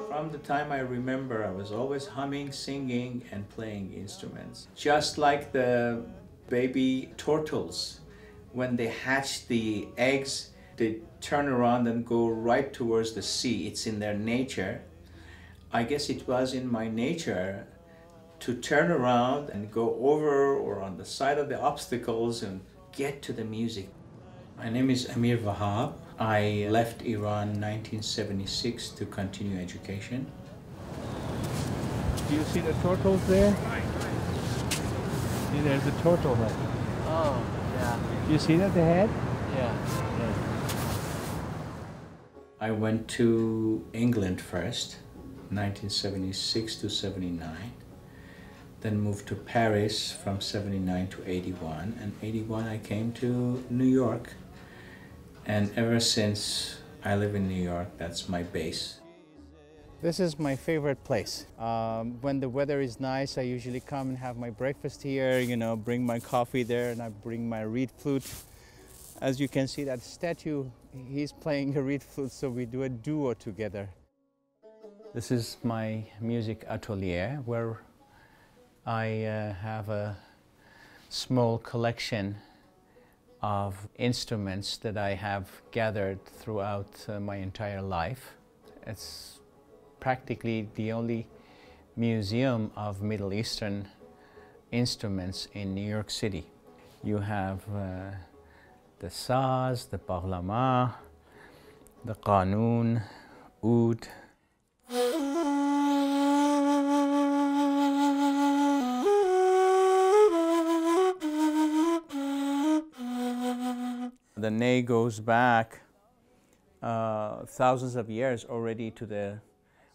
From the time I remember, I was always humming, singing, and playing instruments. Just like the baby turtles, when they hatch the eggs, they turn around and go right towards the sea. It's in their nature. I guess it was in my nature to turn around and go over or on the side of the obstacles and get to the music. My name is Amir Vahab. I left Iran in 1976 to continue education. Do you see the turtles there? Right. See, there's a turtle head. Oh, yeah. You see that, the head? Yeah. I went to England first, 1976 to 79. Then moved to Paris from 79 to 81. And 81 I came to New York. And ever since I live in New York, that's my base. This is my favorite place. When the weather is nice, I usually come and have my breakfast here, you know, bring my coffee there, and I bring my reed flute. As you can see, that statue, he's playing a reed flute, so we do a duo together. This is my music atelier, where I have a small collection of instruments that I have gathered throughout my entire life. It's practically the only museum of Middle Eastern instruments in New York City. You have the saz, the baghlama, the qanoon, oud. The ney goes back thousands of years already to the,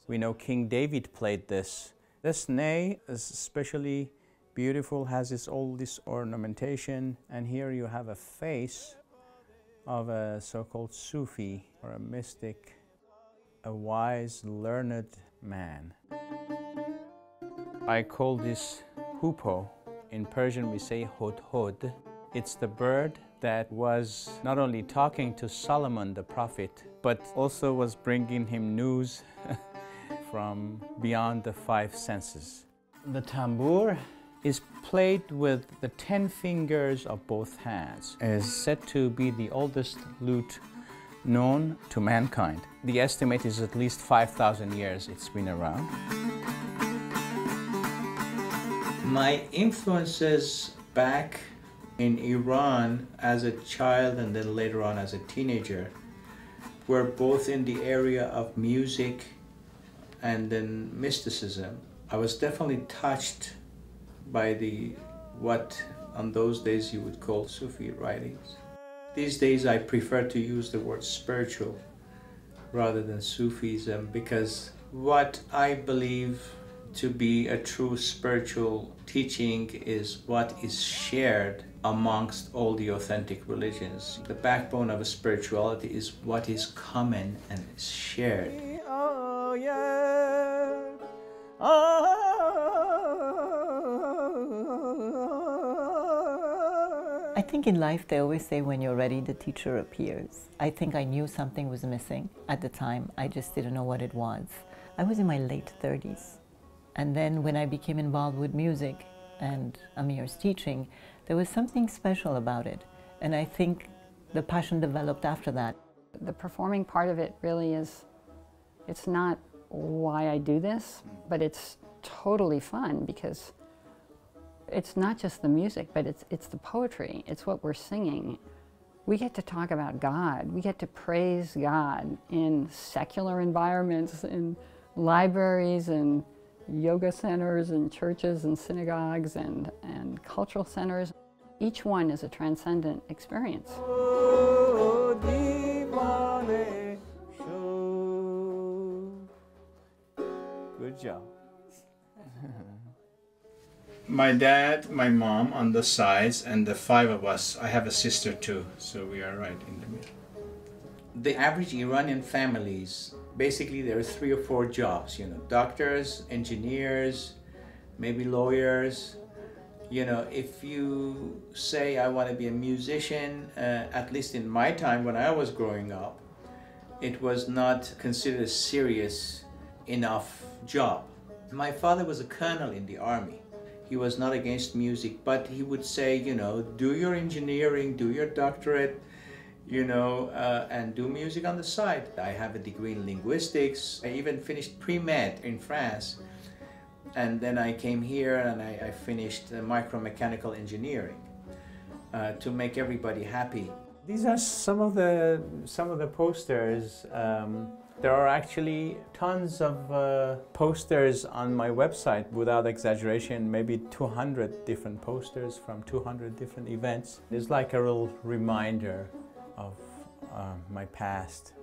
we know King David played this. This ney is especially beautiful, has all this ornamentation, and here you have a face of a so-called Sufi, or a mystic, a wise, learned man. I call this hoopoe. In Persian we say hod-hod. It's the bird that was not only talking to Solomon the prophet, but also was bringing him news from beyond the five senses. The tanbour is played with the 10 fingers of both hands. It is said to be the oldest lute known to mankind. The estimate is at least 5,000 years it's been around. My influences back in Iran as a child and then later on as a teenager were both in the area of music and then mysticism. I was definitely touched by what on those days you would call Sufi writings. These days I prefer to use the word spiritual rather than Sufism, because what I believe to be a true spiritual teaching is what is shared amongst all the authentic religions. The backbone of a spirituality is what is common and is shared. I think in life they always say when you're ready, the teacher appears. I think I knew something was missing at the time. I just didn't know what it was. I was in my late 30s. And then when I became involved with music and Amir's teaching, there was something special about it. And I think the passion developed after that. The performing part of it really is, it's not why I do this, but it's totally fun because it's not just the music, but it's the poetry. It's what we're singing. We get to talk about God. We get to praise God in secular environments, in libraries and yoga centers and churches and synagogues and cultural centers. Each one is a transcendent experience. Good job. My dad, my mom on the sides, and the 5 of us. I have a sister too, so we are right in the middle. The average Iranian families, basically there are 3 or 4 jobs, you know, doctors, engineers, maybe lawyers, You know, if you say I want to be a musician, at least in my time when I was growing up, it was not considered a serious enough job. My father was a colonel in the army. He was not against music, but he would say, you know, do your engineering, do your doctorate, you know, and do music on the side. I have a degree in linguistics. I even finished pre-med in France. And then I came here and I finished micromechanical engineering to make everybody happy. These are some of the posters. There are actually tons of posters on my website, without exaggeration, maybe 200 different posters from 200 different events. It's like a little reminder of my past.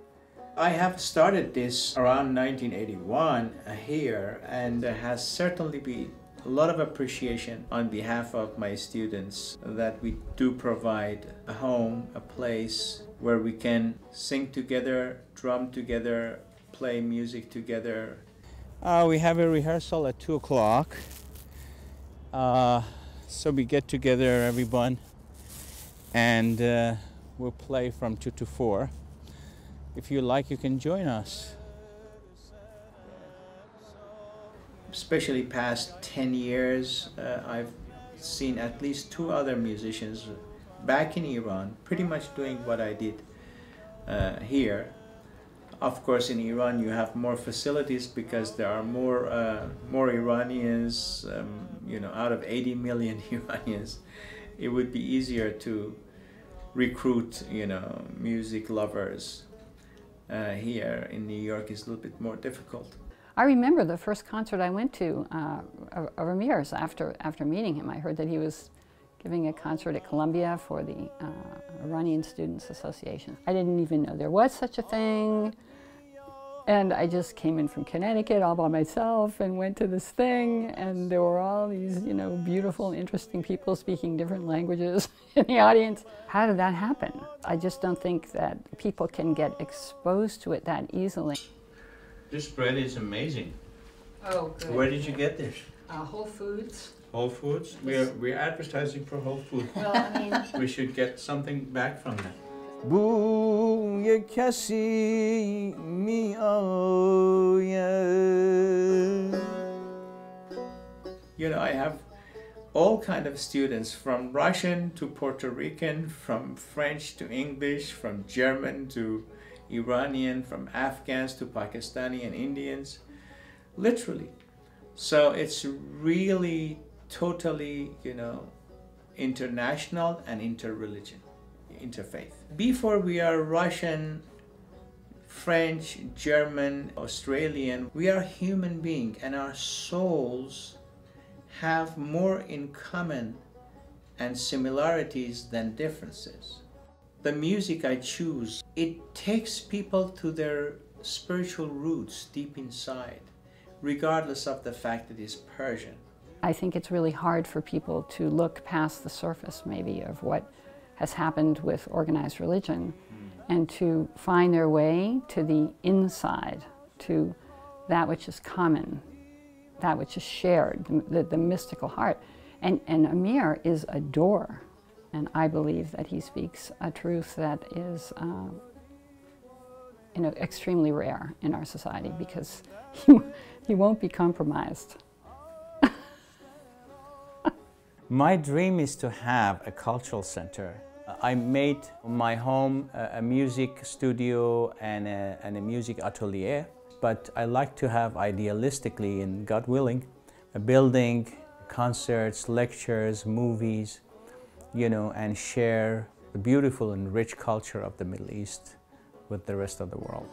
I have started this around 1981 here, and there has certainly been a lot of appreciation on behalf of my students that we do provide a home, a place where we can sing together, drum together, play music together. We have a rehearsal at 2 o'clock. So we get together, everyone, and we'll play from 2 to 4. If you like, you can join us. Especially past 10 years, I've seen at least 2 other musicians back in Iran pretty much doing what I did here. Of course, in Iran you have more facilities because there are more Iranians, you know, out of 80 million Iranians. It would be easier to recruit, you know, music lovers. Here in New York is a little bit more difficult. I remember the first concert I went to of Amir's after meeting him. I heard that he was giving a concert at Columbia for the Iranian Students Association. I didn't even know there was such a thing. And I just came in from Connecticut all by myself and went to this thing, and there were all these, you know, beautiful, interesting people speaking different languages in the audience. How did that happen? I just don't think that people can get exposed to it that easily. This bread is amazing. Oh, good. Where did you get this? Whole Foods. Whole Foods? We're advertising for Whole Foods. Well, I mean, We should get something back from that. بوی کسی می آید. You know, I have all kind of students, from Russian to Puerto Rican, from French to English, from German to Iranian, from Afghans to Pakistani and Indians, literally. So it's really totally, you know, international and interreligion, interfaith. Before we are Russian, French, German, Australian, we are human beings, and our souls have more in common and similarities than differences. The music I choose, it takes people to their spiritual roots deep inside, regardless of the fact that it's Persian. I think it's really hard for people to look past the surface, maybe, of what has happened with organized religion, and to find their way to the inside, to that which is common, that which is shared, the mystical heart. And Amir is a door, and I believe that he speaks a truth that is you know, extremely rare in our society, because he won't be compromised. My dream is to have a cultural center. I made my home a music studio and a music atelier, but I like to have, idealistically and God willing, a building, concerts, lectures, movies, you know, and share the beautiful and rich culture of the Middle East with the rest of the world.